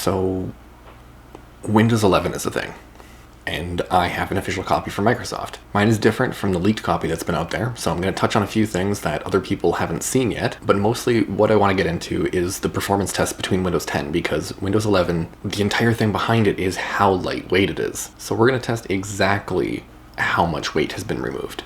So, Windows 11 is a thing, and I have an official copy from Microsoft. Mine is different from the leaked copy that's been out there, so I'm going to touch on a few things that other people haven't seen yet, but mostly what I want to get into is the performance test between Windows 10, because Windows 11, the entire thing behind it is how lightweight it is. So we're going to test exactly how much weight has been removed.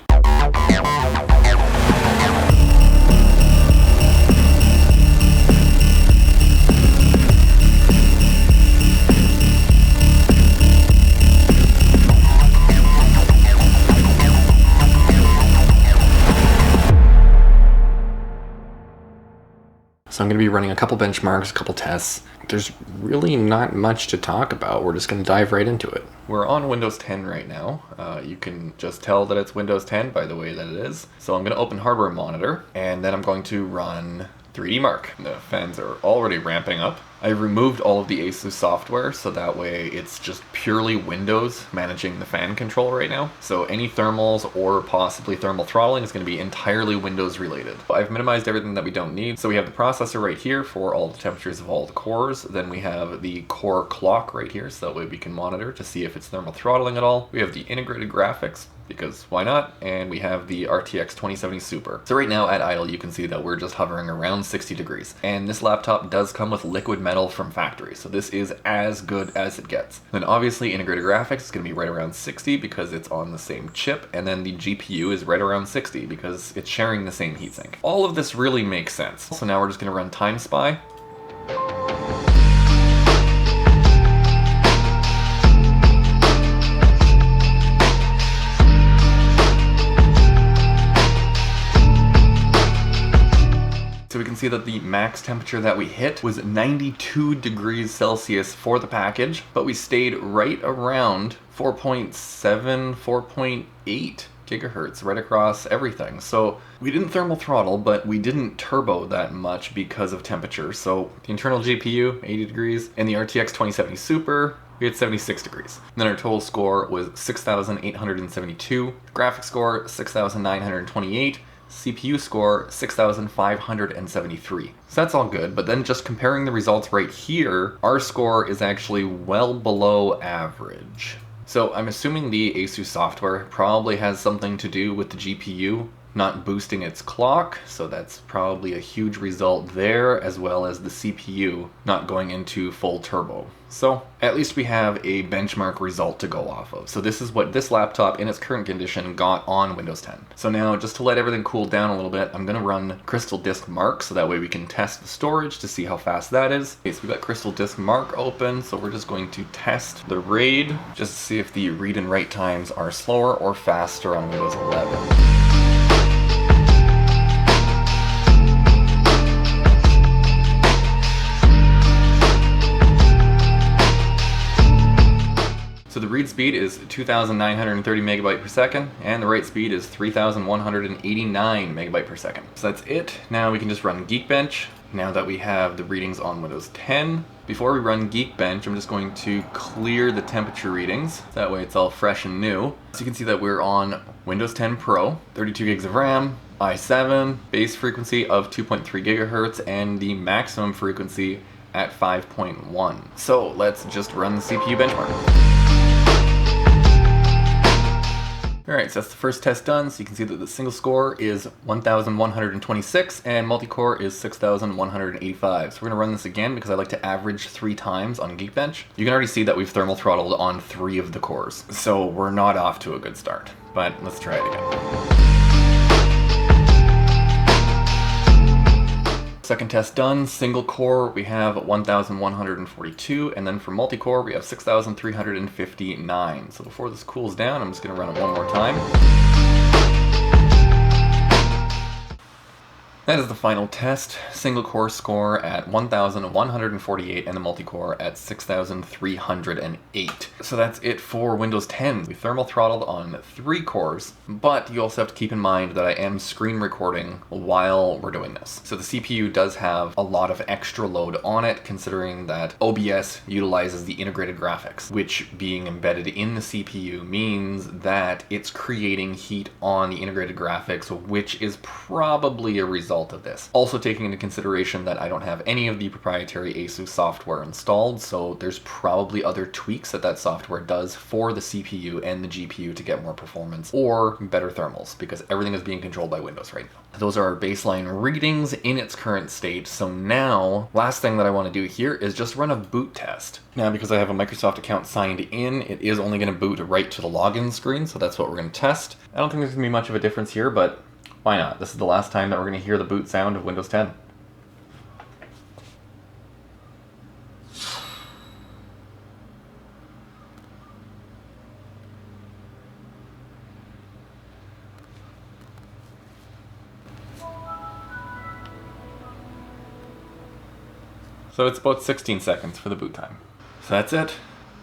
So I'm going to be running a couple benchmarks, a couple tests. There's really not much to talk about. We're just going to dive right into it. We're on Windows 10 right now. You can just tell that it's Windows 10 by the way that it is. So I'm going to open Hardware Monitor, and then I'm going to run 3DMark. The fans are already ramping up. I removed all of the Asus software, so that way it's just purely Windows managing the fan control right now. So any thermals or possibly thermal throttling is going to be entirely Windows related. I've minimized everything that we don't need. So we have the processor right here for all the temperatures of all the cores. Then we have the core clock right here, so that way we can monitor to see if it's thermal throttling at all. We have the integrated graphics, because why not? And we have the RTX 2070 Super. So right now at idle you can see that we're just hovering around 60 degrees. And this laptop does come with liquid metal from factory, so this is as good as it gets. Then obviously integrated graphics is going to be right around 60 because it's on the same chip, and then the GPU is right around 60 because it's sharing the same heatsink. All of this really makes sense. So now we're just going to run Time Spy. So we can see that the max temperature that we hit was 92 degrees Celsius for the package, but we stayed right around 4.7, 4.8 gigahertz right across everything. So we didn't thermal throttle, but we didn't turbo that much because of temperature. So the internal GPU, 80 degrees, and the RTX 2070 Super, we had 76 degrees. And then our total score was 6,872. Graphics score, 6,928. CPU score 6,573. So that's all good, but then just comparing the results right here, our score is actually well below average. So I'm assuming the Asus software probably has something to do with the GPU not boosting its clock, so that's probably a huge result there, as well as the CPU not going into full turbo. So at least we have a benchmark result to go off of. So this is what this laptop in its current condition got on Windows 10. So now just to let everything cool down a little bit, I'm gonna run CrystalDiskMark so that way we can test the storage to see how fast that is. Okay, so we've got CrystalDiskMark open, so we're just going to test the RAID just to see if the read and write times are slower or faster on Windows 11. So the read speed is 2,930 megabyte per second, and the write speed is 3,189 megabyte per second. So that's it. Now we can just run Geekbench, now that we have the readings on Windows 10. Before we run Geekbench, I'm just going to clear the temperature readings. That way it's all fresh and new. So you can see that we're on Windows 10 Pro, 32 gigs of RAM, i7, base frequency of 2.3 gigahertz, and the maximum frequency at 5.1. So let's just run the CPU benchmark. Alright, so that's the first test done. So you can see that the single score is 1,126 and multi-core is 6,185. So we're going to run this again because I like to average 3 times on Geekbench. You can already see that we've thermal throttled on 3 of the cores. So we're not off to a good start, but let's try it again. Second test done, single core we have 1,142, and then for multi-core we have 6,359. So before this cools down, I'm just going to run it one more time. That is the final test. Single core score at 1,148 and the multi-core at 6,308. So that's it for Windows 10. We thermal throttled on 3 cores, but you also have to keep in mind that I am screen recording while we're doing this. So the CPU does have a lot of extra load on it, considering that OBS utilizes the integrated graphics, which being embedded in the CPU means that it's creating heat on the integrated graphics, which is probably a result result of this. Also taking into consideration that I don't have any of the proprietary Asus software installed, so there's probably other tweaks that software does for the CPU and the GPU to get more performance or better thermals, because everything is being controlled by Windows right now. Those are our baseline readings in its current state. So now, last thing that I want to do here is just run a boot test. Now, because I have a Microsoft account signed in, it is only going to boot right to the login screen, so that's what we're going to test. I don't think there's going to be much of a difference here, but why not? This is the last time that we're going to hear the boot sound of Windows 10. So it's about 16 seconds for the boot time. So that's it.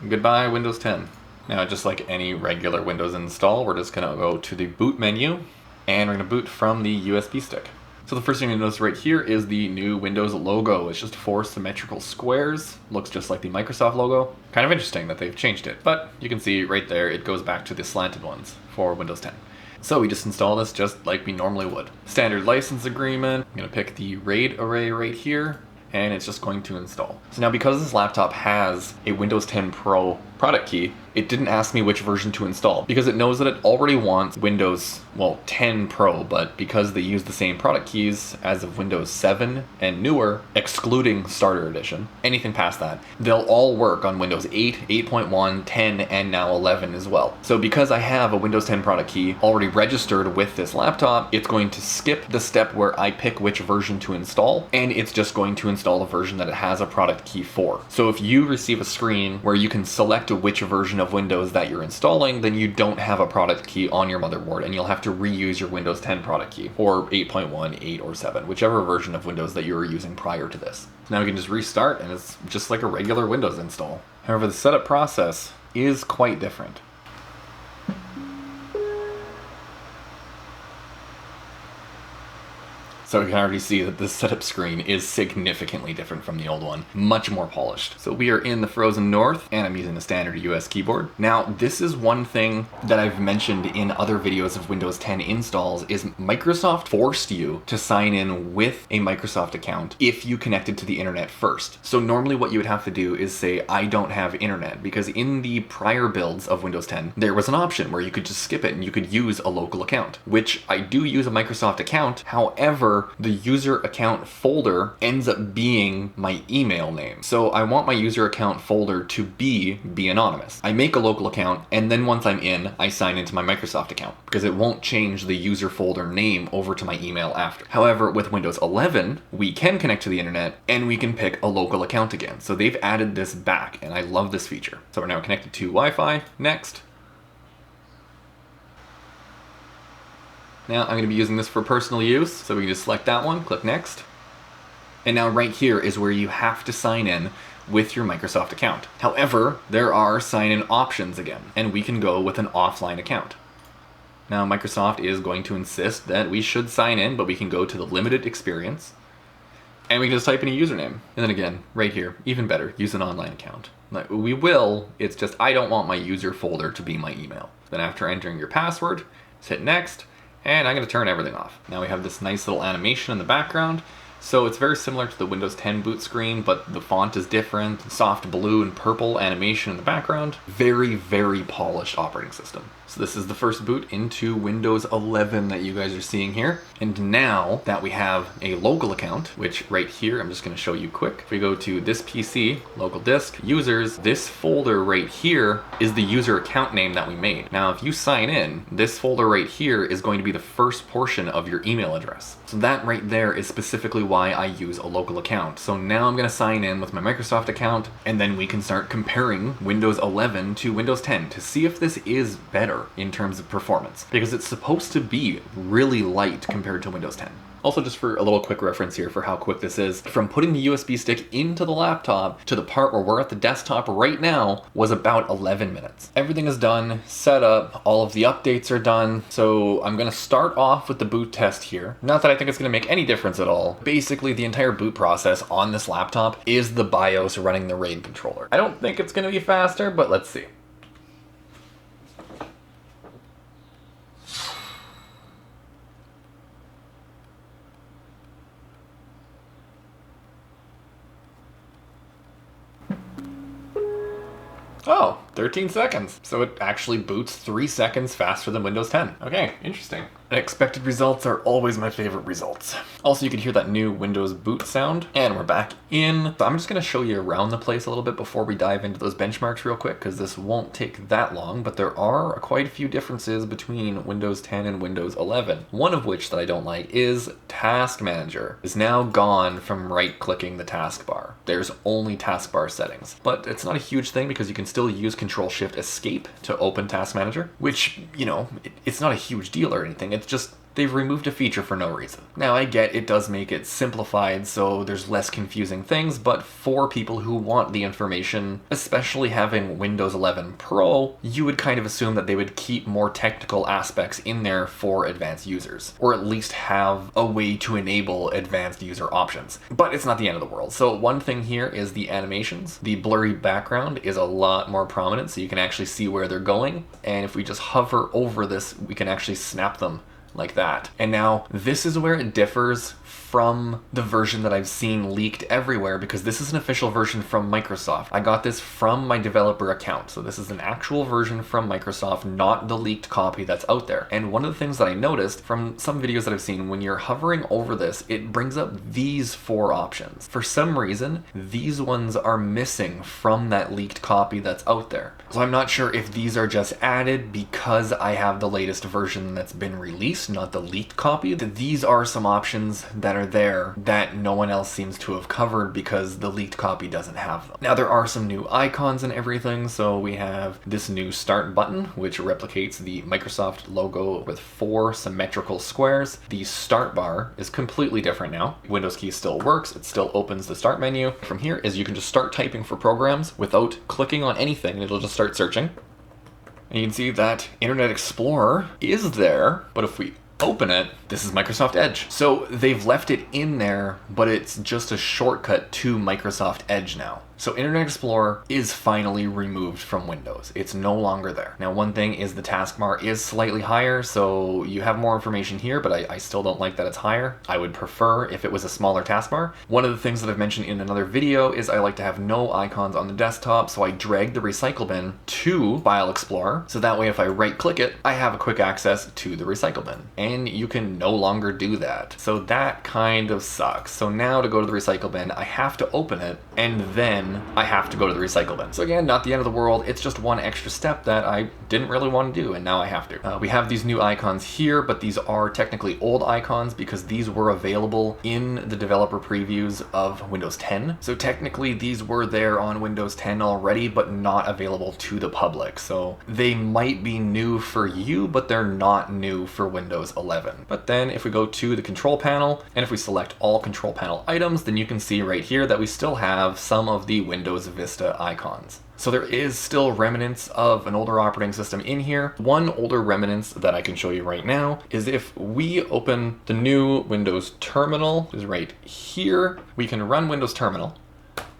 Goodbye, Windows 10. Now, just like any regular Windows install, we're just gonna go to the boot menu, and we're gonna boot from the USB stick. So the first thing you notice right here is the new Windows logo. It's just 4 symmetrical squares. Looks just like the Microsoft logo. Kind of interesting that they've changed it, but you can see right there, it goes back to the slanted ones for Windows 10. So we just install this just like we normally would. Standard license agreement. I'm gonna pick the RAID array right here, and it's just going to install. So now, because this laptop has a Windows 10 Pro product key, it didn't ask me which version to install because it knows that it already wants Windows, well, 10 Pro, but because they use the same product keys as of Windows 7 and newer, excluding Starter Edition, anything past that, they'll all work on Windows 8, 8.1, 10, and now 11 as well. So because I have a Windows 10 product key already registered with this laptop, it's going to skip the step where I pick which version to install, and it's just going to install the version that it has a product key for. So if you receive a screen where you can select which version of Windows that you're installing, then you don't have a product key on your motherboard, and you'll have to reuse your Windows 10 product key, or 8.1, 8, or 7, whichever version of Windows that you were using prior to this. Now we can just restart, and it's just like a regular Windows install. However, the setup process is quite different. So we can already see that the setup screen is significantly different from the old one, much more polished. So we are in the frozen north, and I'm using a standard US keyboard. Now, this is one thing that I've mentioned in other videos of Windows 10 installs, is Microsoft forced you to sign in with a Microsoft account if you connected to the internet first. So normally what you would have to do is say, I don't have internet, because in the prior builds of Windows 10, there was an option where you could just skip it and you could use a local account, which I do use a Microsoft account. However, the user account folder ends up being my email name. So I want my user account folder to be anonymous. I make a local account, and then once I'm in, I sign into my Microsoft account, because it won't change the user folder name over to my email after. However, with Windows 11, we can connect to the internet, and we can pick a local account again. So they've added this back, and I love this feature. So we're now connected to Wi-Fi. Next. Now I'm going to be using this for personal use, so we can just select that one, click next. And now right here is where you have to sign in with your Microsoft account. However, there are sign-in options again, and we can go with an offline account. Now Microsoft is going to insist that we should sign in, but we can go to the limited experience, and we can just type in a username. And then again, right here, even better, use an online account. We will, it's just I don't want my user folder to be my email. Then after entering your password, just hit next, and I'm going to turn everything off. Now we have this nice little animation in the background. So it's very similar to the Windows 10 boot screen, but the font is different. Soft blue and purple animation in the background. Very, very polished operating system. So this is the first boot into Windows 11 that you guys are seeing here. And now that we have a local account, which right here, I'm just going to show you quick. If we go to this PC, local disk, users, this folder right here is the user account name that we made. Now, if you sign in, this folder right here is going to be the first portion of your email address. So that right there is specifically why I use a local account. So now I'm going to sign in with my Microsoft account, and then we can start comparing Windows 11 to Windows 10 to see if this is better in terms of performance, because it's supposed to be really light compared to Windows 10. Also, just for a little quick reference here for how quick this is, from putting the USB stick into the laptop to the part where we're at the desktop right now was about 11 minutes. Everything is done, set up, all of the updates are done, so I'm going to start off with the boot test here. Not that I think it's going to make any difference at all. Basically, the entire boot process on this laptop is the BIOS running the RAID controller. I don't think it's going to be faster, but let's see. Oh, 13 seconds. So it actually boots 3 seconds faster than Windows 10. Okay, interesting. Expected results are always my favorite results. Also, you can hear that new Windows boot sound, and we're back in. So I'm just gonna show you around the place a little bit before we dive into those benchmarks real quick, because this won't take that long, but there are quite a few differences between Windows 10 and Windows 11. One of which that I don't like is Task Manager is now gone from right-clicking the taskbar. There's only taskbar settings, but it's not a huge thing because you can still use Control-Shift-Escape to open Task Manager, which, you know, it's not a huge deal or anything. It's just they've removed a feature for no reason. Now, I get it does make it simplified, so there's less confusing things, but for people who want the information, especially having Windows 11 Pro, you would kind of assume that they would keep more technical aspects in there for advanced users, or at least have a way to enable advanced user options. But it's not the end of the world. So one thing here is the animations. The blurry background is a lot more prominent, so you can actually see where they're going, and if we just hover over this, we can actually snap them like that. And now this is where it differs from the version that I've seen leaked everywhere, because this is an official version from Microsoft. I got this from my developer account, so this is an actual version from Microsoft, not the leaked copy that's out there. And one of the things that I noticed from some videos that I've seen, when you're hovering over this, it brings up these 4 options. For some reason, these ones are missing from that leaked copy that's out there. So I'm not sure if these are just added because I have the latest version that's been released, not the leaked copy. These are some options that are there that no one else seems to have covered because the leaked copy doesn't have them. Now, there are some new icons and everything. So we have this new start button, which replicates the Microsoft logo with 4 symmetrical squares. The start bar is completely different now. Windows key still works. It still opens the start menu. From here is you can just start typing for programs without clicking on anything, and it'll just start searching. And you can see that Internet Explorer is there, but if we open it, this is Microsoft Edge. So they've left it in there, but it's just a shortcut to Microsoft Edge now. So Internet Explorer is finally removed from Windows. It's no longer there. Now, one thing is the taskbar is slightly higher, so you have more information here, but I still don't like that it's higher. I would prefer if it was a smaller taskbar. One of the things that I've mentioned in another video is I like to have no icons on the desktop, so I drag the recycle bin to File Explorer, so that way if I right-click it, I have a quick access to the recycle bin. And you can no longer do that. So that kind of sucks. So now to go to the recycle bin, I have to open it, and then I have to go to the recycle bin. So again, not the end of the world. It's just one extra step that I didn't really want to do, and now I have to. We have these new icons here, but these are technically old icons because these were available in the developer previews of Windows 10. So technically these were there on Windows 10 already, but not available to the public. So they might be new for you, but they're not new for Windows 11. But then if we go to the control panel, and if we select all control panel items, then you can see right here that we still have some of the Windows Vista icons. So there is still remnants of an older operating system in here. One older remnants that I can show you right now is if we open the new Windows Terminal, is right here, we can run Windows Terminal,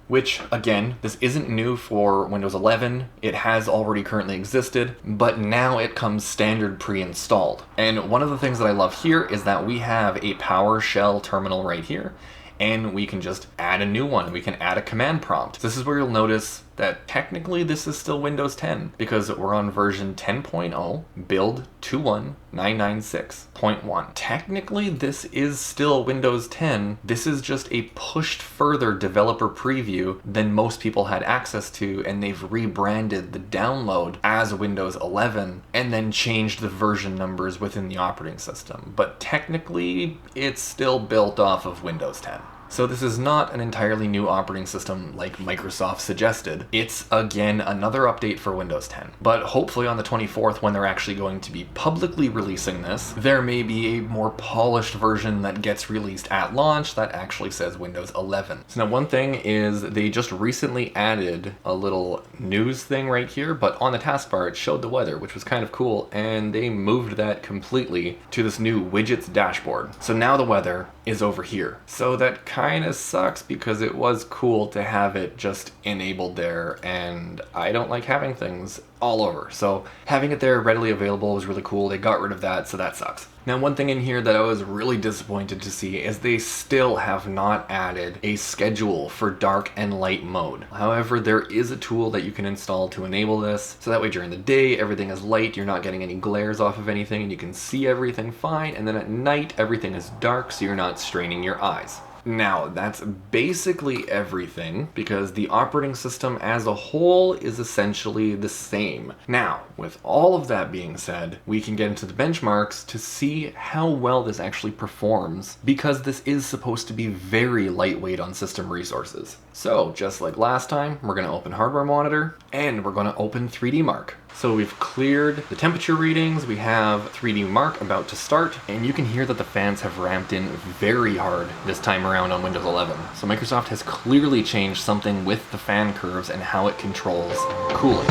which again, this isn't new for Windows 11. It has already currently existed, but now it comes standard pre-installed. And one of the things that I love here is that we have a PowerShell terminal right here, and we can just add a new one. We can add a command prompt. This is where you'll notice that technically this is still Windows 10 because we're on version 10.0, build 21996.1. Technically, this is still Windows 10. This is just a pushed further developer preview than most people had access to, and they've rebranded the download as Windows 11 and then changed the version numbers within the operating system. But technically, it's still built off of Windows 10. So this is not an entirely new operating system like Microsoft suggested. It's, again, another update for Windows 10. But hopefully on the 24th, when they're actually going to be publicly releasing this, there may be a more polished version that gets released at launch that actually says Windows 11. So now one thing is they just recently added a little news thing right here, but on the taskbar it showed the weather, which was kind of cool, and they moved that completely to this new widgets dashboard. So now the weather is over here. So that kind of sucks because it was cool to have it just enabled there, and I don't like having things all over. So having it there readily available was really cool. They got rid of that, so that sucks. Now, one thing in here that I was really disappointed to see is they still have not added a schedule for dark and light mode. However, there is a tool that you can install to enable this, so that way during the day everything is light, you're not getting any glares off of anything, and you can see everything fine, and then at night everything is dark so you're not straining your eyes. Now, that's basically everything because the operating system as a whole is essentially the same. Now, with all of that being said, we can get into the benchmarks to see how well this actually performs because this is supposed to be very lightweight on system resources. So, just like last time, we're going to open Hardware Monitor and we're going to open 3DMark. So we've cleared the temperature readings, we have 3DMark about to start, and you can hear that the fans have ramped in very hard this time around on Windows 11. So Microsoft has clearly changed something with the fan curves and how it controls cooling.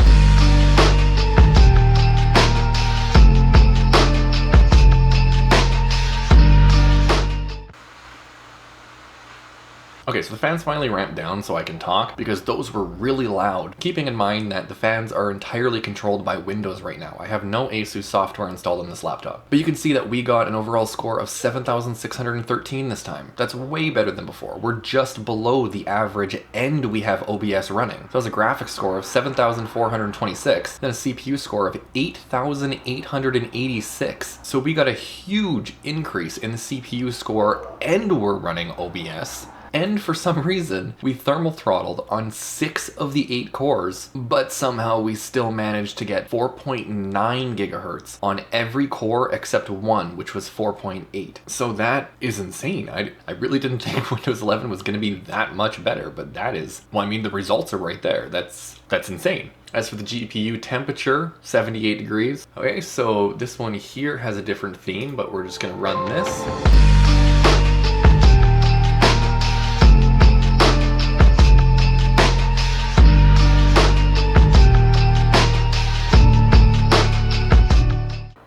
Okay, so the fans finally ramped down so I can talk because those were really loud. Keeping in mind that the fans are entirely controlled by Windows right now. I have no Asus software installed on this laptop. But you can see that we got an overall score of 7,613 this time. That's way better than before. We're just below the average and we have OBS running. So that's a graphics score of 7,426, then a CPU score of 8,886. So we got a huge increase in the CPU score and we're running OBS. And for some reason, we thermal throttled on 6 of the 8 cores, but somehow we still managed to get 4.9 gigahertz on every core except one, which was 4.8. So that is insane. I really didn't think Windows 11 was going to be that much better, but that is, well, I mean, the results are right there. That's insane. As for the GPU temperature, 78 degrees. Okay, so this one here has a different theme, but we're just going to run this.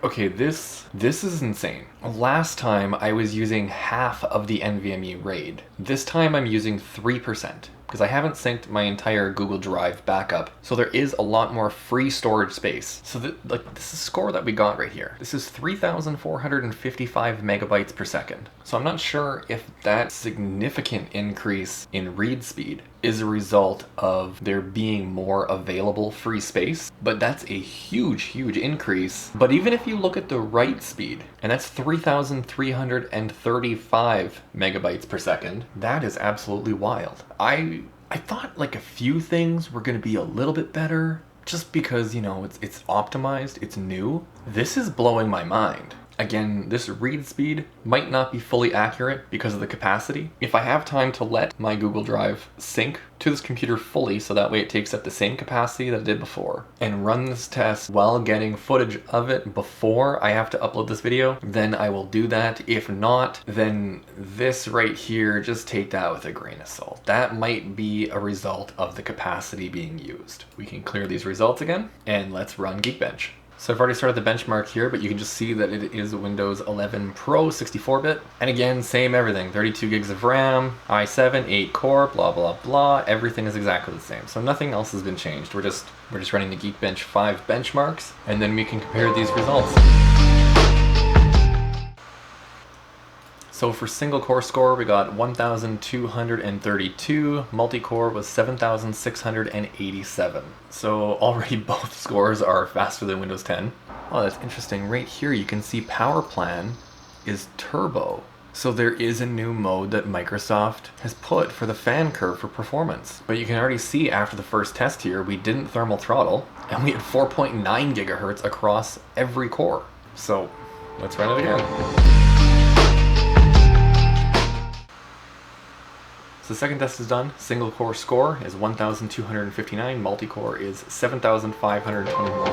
Okay, this is insane. Last time I was using half of the NVMe RAID. This time I'm using 3%. Because I haven't synced my entire Google Drive backup, so there is a lot more free storage space. So this is a score that we got right here. This is 3,455 megabytes per second. So I'm not sure if that significant increase in read speed is a result of there being more available free space, but that's a huge increase. But even if you look at the write speed, and that's 3,335 megabytes per second, that is absolutely wild. I thought like a few things were going to be a little bit better just because, you know, it's optimized, it's new. This is blowing my mind. Again, this read speed might not be fully accurate because of the capacity. If I have time to let my Google Drive sync to this computer fully so that way it takes up the same capacity that it did before and run this test while getting footage of it before I have to upload this video, then I will do that. If not, then this right here, just take that with a grain of salt. That might be a result of the capacity being used. We can clear these results again and let's run Geekbench. So I've already started the benchmark here, but you can just see that it is Windows 11 Pro 64-bit. And again, same everything, 32 gigs of RAM, i7, 8 core, blah, blah, blah. Everything is exactly the same. So nothing else has been changed. We're just running the Geekbench 5 benchmarks, and then we can compare these results. So for single core score, we got 1,232, multi-core was 7,687. So already both scores are faster than Windows 10. Oh, that's interesting. Right here you can see power plan is turbo. So there is a new mode that Microsoft has put for the fan curve for performance. But you can already see after the first test here, we didn't thermal throttle, and we had 4.9 gigahertz across every core. So let's run it again. So the second test is done. Single core score is 1,259, multi-core is 7,521.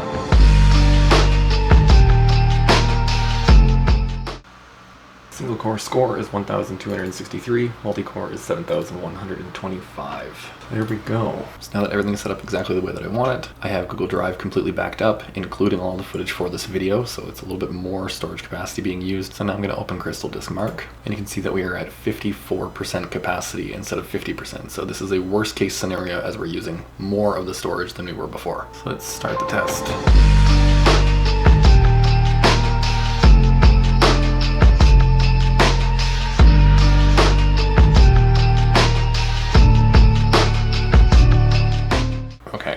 Single core score is 1,263, multi-core is 7,125. There we go. So now that everything's set up exactly the way that I want it, I have Google Drive completely backed up, including all the footage for this video, so it's a little bit more storage capacity being used. So now I'm going to open CrystalDiskMark, and you can see that we are at 54% capacity instead of 50%. So this is a worst case scenario as we're using more of the storage than we were before. So let's start the test.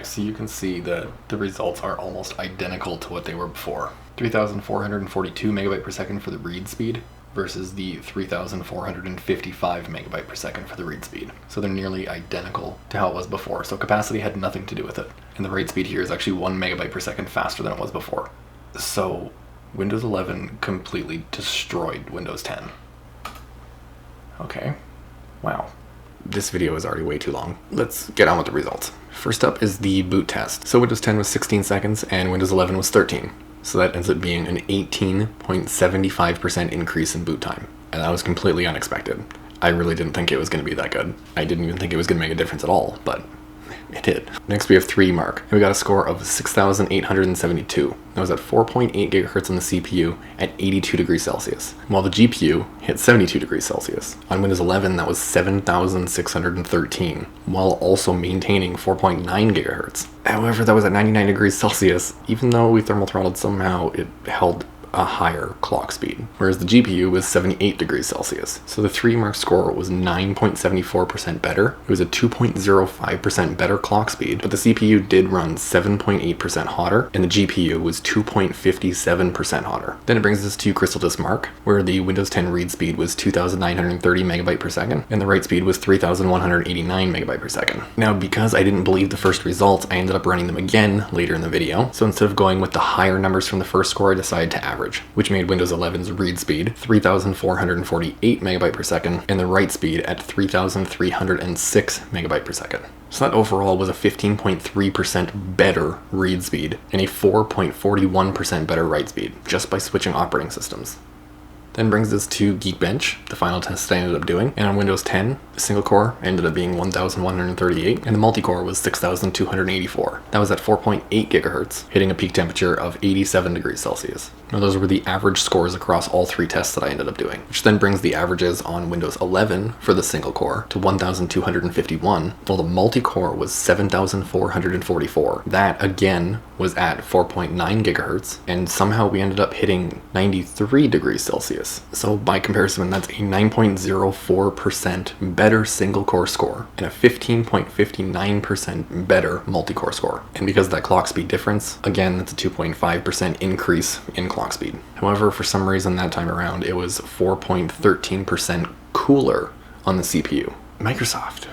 So you can see that the results are almost identical to what they were before. 3,442 megabyte per second for the read speed versus the 3,455 megabyte per second for the read speed. So they're nearly identical to how it was before. So capacity had nothing to do with it. And the write speed here is actually 1 megabyte per second faster than it was before. So Windows 11 completely destroyed Windows 10. Okay, wow. This video is already way too long. Let's get on with the results. First up is the boot test. So Windows 10 was 16 seconds and Windows 11 was 13. So that ends up being an 18.75% increase in boot time. And that was completely unexpected. I really didn't think it was going to be that good. I didn't even think it was going to make a difference at all, but it did. Next we have 3Mark, and we got a score of 6,872. That was at 4.8 gigahertz on the CPU at 82 degrees Celsius, while the GPU hit 72 degrees Celsius. On Windows 11, that was 7,613, while also maintaining 4.9 gigahertz. However, that was at 99 degrees Celsius. Even though we thermal throttled, somehow it held a higher clock speed, whereas the GPU was 78 degrees Celsius. So the 3Mark score was 9.74% better. It was a 2.05% better clock speed, but the CPU did run 7.8% hotter, and the GPU was 2.57% hotter. Then it brings us to CrystalDiskMark, where the Windows 10 read speed was 2,930 megabyte per second, and the write speed was 3,189 megabyte per second. Now, because I didn't believe the first results, I ended up running them again later in the video. So instead of going with the higher numbers from the first score, I decided to average, which made Windows 11's read speed 3,448 megabyte per second and the write speed at 3,306 megabyte per second. So that overall was a 15.3% better read speed and a 4.41% better write speed just by switching operating systems. Then brings us to Geekbench, the final test I ended up doing, and on Windows 10, the single core ended up being 1,138, and the multi-core was 6,284. That was at 4.8 gigahertz, hitting a peak temperature of 87 degrees Celsius. Now those were the average scores across all 3 tests that I ended up doing, which then brings the averages on Windows 11 for the single core to 1,251, while the multi-core was 7,444. That, again, was at 4.9 gigahertz, and somehow we ended up hitting 93 degrees Celsius. So by comparison, that's a 9.04% better single core score and a 15.59% better multi-core score. And because of that clock speed difference, again, that's a 2.5% increase in clock speed. However, for some reason that time around, it was 4.13% cooler on the CPU. Microsoft,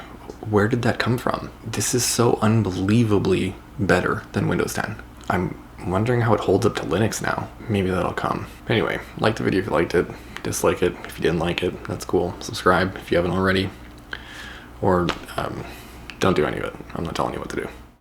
where did that come from? This is so unbelievably better than Windows 10. I'm wondering how it holds up to Linux now. Maybe that'll come. Anyway, like the video if you liked it. Dislike it if you didn't like it. That's cool. Subscribe if you haven't already. Or don't do any of it. I'm not telling you what to do.